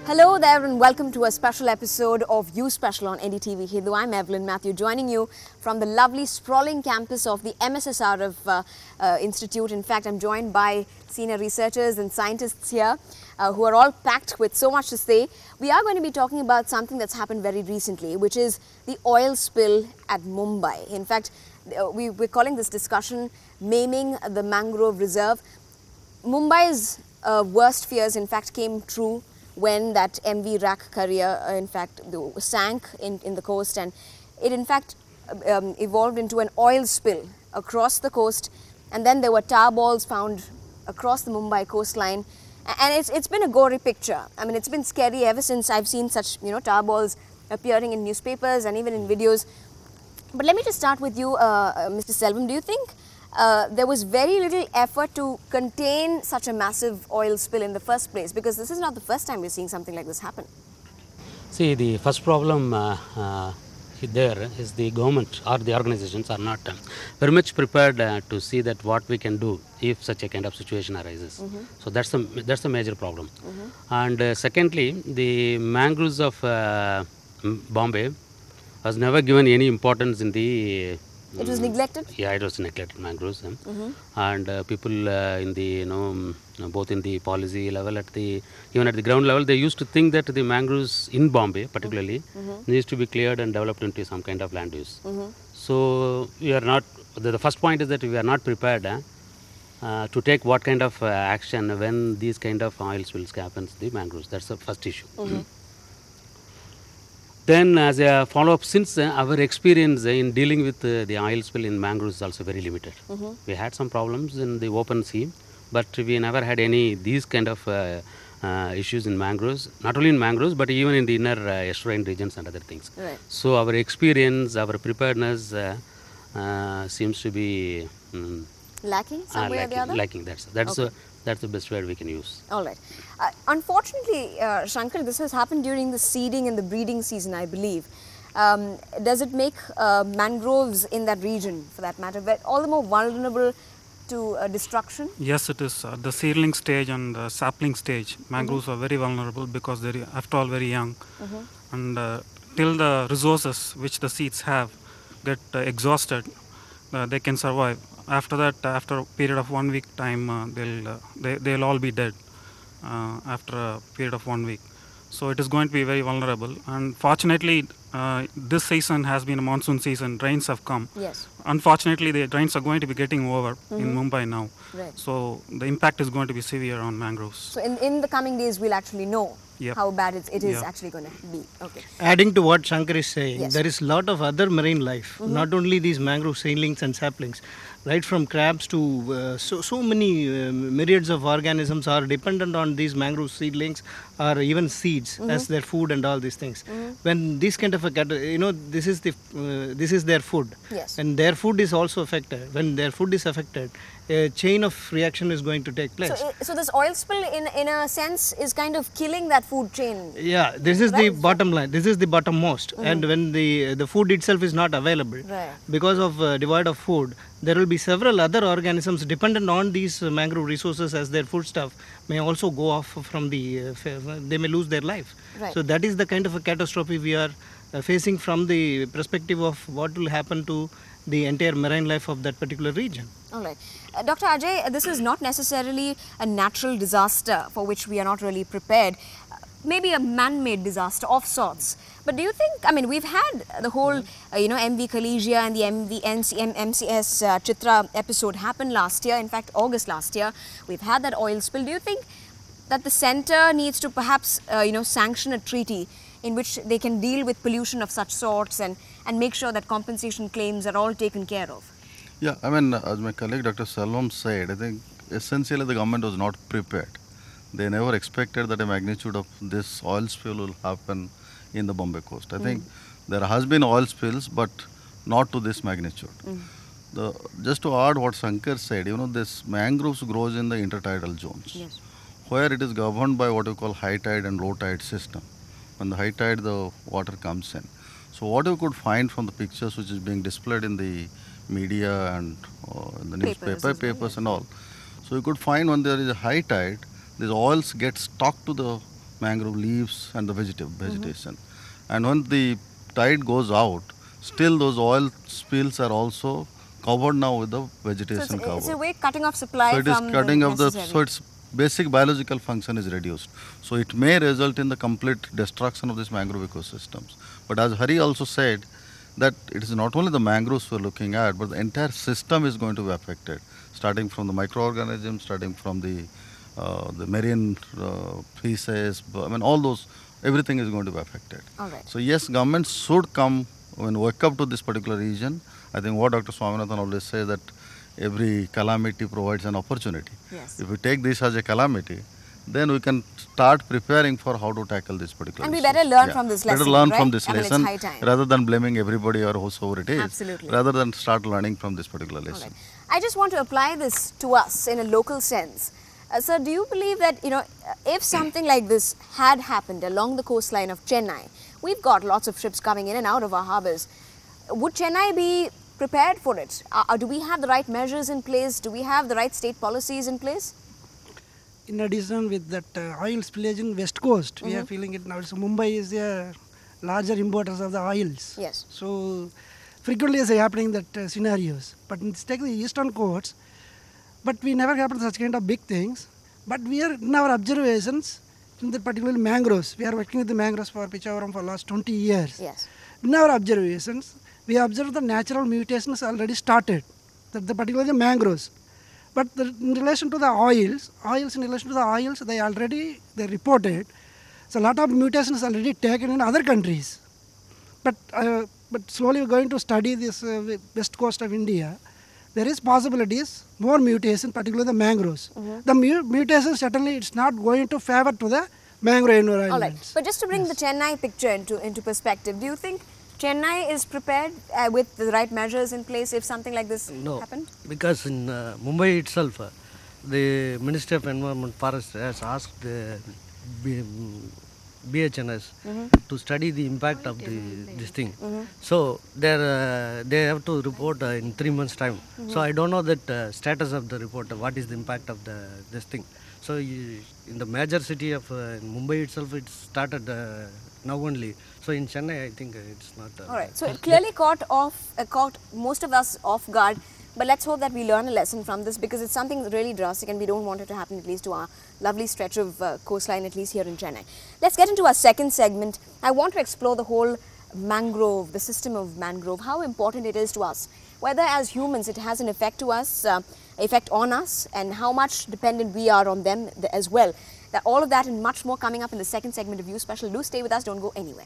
Hello there and welcome to a special episode of USPL on NDTV Hindu. I'm Evelyn Matthew, joining you from the lovely sprawling campus of the MSSRF Institute. In fact, I'm joined by senior researchers and scientists here who are all packed with so much to say. We are going to be talking about something that's happened very recently, which is the oil spill at Mumbai. In fact, we're calling this discussion Maiming the Mangrove Reserve. Mumbai's worst fears, in fact, came true when that MV Rack carrier, in fact, sank in the coast, and it, in fact, evolved into an oil spill across the coast, and then there were tar balls found across the Mumbai coastline, and it's been a gory picture. I mean, it's been scary ever since I've seen such, tar balls appearing in newspapers and even in videos. But let me just start with you, Mr. Selvam. Do you think there was very little effort to contain such a massive oil spill in the first place? Because this is not the first time we're seeing something like this happen. See, the first problem there is the government or the organizations are not very much prepared to see that what we can do if such a kind of situation arises. So that's a major problem. And secondly, the mangroves of Bombay was never given any importance in the It was neglected? Yeah, it was neglected, mangroves. And people in the, both in the policy level, even at the ground level, they used to think that the mangroves in Bombay particularly needs to be cleared and developed into some kind of land use. So we are not, the first point is that we are not prepared to take what kind of action when these kind of oil spills happens the mangroves. That's the first issue. Then as a follow-up, since our experience in dealing with the oil spill in mangroves is also very limited. We had some problems in the open sea, but we never had any these kind of issues in mangroves, not only in mangroves, but even in the inner estuarine regions and other things. Right. So our experience, our preparedness seems to be Lacking some way or the other? Lacking, that's the best word we can use. All right. Unfortunately, Shankar, this has happened during the seeding and the breeding season, I believe. Does it make mangroves in that region, for that matter, all the more vulnerable to destruction? Yes, it is. The seedling stage and the sapling stage, mangroves are very vulnerable because they're, after all, very young. And till the resources which the seeds have get exhausted, they can survive. After that, after a period of 1 week time, they'll all be dead after a period of 1 week. So it is going to be very vulnerable. And fortunately, this season has been a monsoon season. Rains have come. Yes. Unfortunately, the rains are going to be getting over in Mumbai now. Right. So the impact is going to be severe on mangroves. So in the coming days, we'll actually know how bad it is actually going to be. Okay. Adding to what Shankar is saying, Yes. there is a lot of other marine life, not only these mangrove seedlings and saplings, right from crabs to so many myriads of organisms are dependent on these mangrove seedlings or even seeds as their food and all these things. When this kind of a this is their food, Yes. and their food is also affected. When their food is affected, a chain of reaction is going to take place. So this oil spill, in a sense, is kind of killing that food chain. Yeah, this is the bottom line. This is the bottommost. And when the food itself is not available, Right. because of devoid of food, there will be several other organisms dependent on these mangrove resources as their foodstuff may also go off from the, they may lose their life. Right. So that is the kind of a catastrophe we are facing from the perspective of what will happen to the entire marine life of that particular region. All right. Dr. Ajay, this is not necessarily a natural disaster for which we are not really prepared. Maybe a man-made disaster of sorts. But do you think, I mean, we've had the whole, MV Kalesia and the MCS Chitra episode happen last year, in fact, August last year. We've had that oil spill. Do you think that the centre needs to perhaps, sanction a treaty in which they can deal with pollution of such sorts and make sure that compensation claims are all taken care of? Yeah, I mean, as my colleague Dr. Selvam said, I think essentially the government was not prepared. They never expected that a magnitude of this oil spill will happen in the Bombay coast. I think there has been oil spills, but not to this magnitude. Just to add what Shankar said, this mangroves grows in the intertidal zones, Yes. where it is governed by what you call high tide and low tide system. When the high tide, the water comes in. So what you could find from the pictures which is being displayed in the media and in the papers and all. So you could find when there is a high tide, these oils get stuck to the mangrove leaves and the vegetation. And when the tide goes out, still those oil spills are also covered now with the vegetation So cover. it's a way cutting off supply So it is from cutting the of the, necessary. so its basic biological function is reduced. So it may result in the complete destruction of these mangrove ecosystems. But as Hari also said, that it is not only the mangroves we're looking at, but the entire system is going to be affected, starting from the microorganisms, starting from the marine species, I mean all those, everything is going to be affected. All right. So yes, government should come and wake up to this particular region. I think what Dr. Swaminathan always says that every calamity provides an opportunity. Yes. If we take this as a calamity, then we can start preparing for how to tackle this particular And we issues. better learn from this lesson, Better learn right? from this I mean, it's lesson high time. rather than blaming everybody or whosoever it is. Absolutely. Rather than start learning from this particular All lesson. right. I just want to apply this to us in a local sense. Sir, do you believe that, if something like this had happened along the coastline of Chennai, we've got lots of ships coming in and out of our harbours. Would Chennai be prepared for it? Do we have the right measures in place? Do we have the right state policies in place? In addition, with that oil spillage in west coast, we are feeling it now. So Mumbai is a larger importers of the oils. Yes. So frequently is happening that scenarios. But in take the eastern coast, but we never happened such kind of big things. But we are in our observations in the particular mangroves. We are working with the mangroves for Pichavaram for last 20 years. Yes. In our observations, we observe the natural mutations already started. That the particularly the mangroves. But in relation to the oils in relation to the oils, they reported. So a lot of mutations already taken in other countries. But slowly we're going to study this west coast of India. There is possibilities, more mutation, particularly the mangroves. The mutations certainly it's not going to favor to the mangrove environment. All right. But just to bring the Chennai picture into perspective, do you think Chennai is prepared with the right measures in place if something like this happened? Because in Mumbai itself, the Ministry of Environment Forest has asked the BHNS to study the impact of this thing. So they have to report in 3 months' time. So I don't know that status of the report, what is the impact of this thing. So in the major city of Mumbai itself, it started now only. So in Chennai, I think it's not. All right. So it clearly caught most of us off guard. But let's hope that we learn a lesson from this, because it's something really drastic and we don't want it to happen, at least to our lovely stretch of coastline, at least here in Chennai. Let's get into our second segment. I want to explore the whole mangrove, the system of mangrove, how important it is to us, whether as humans it has an effect to us, effect on us, and how much dependent we are on them as well. All of that and much more coming up in the second segment of You Special. Do stay with us, don't go anywhere.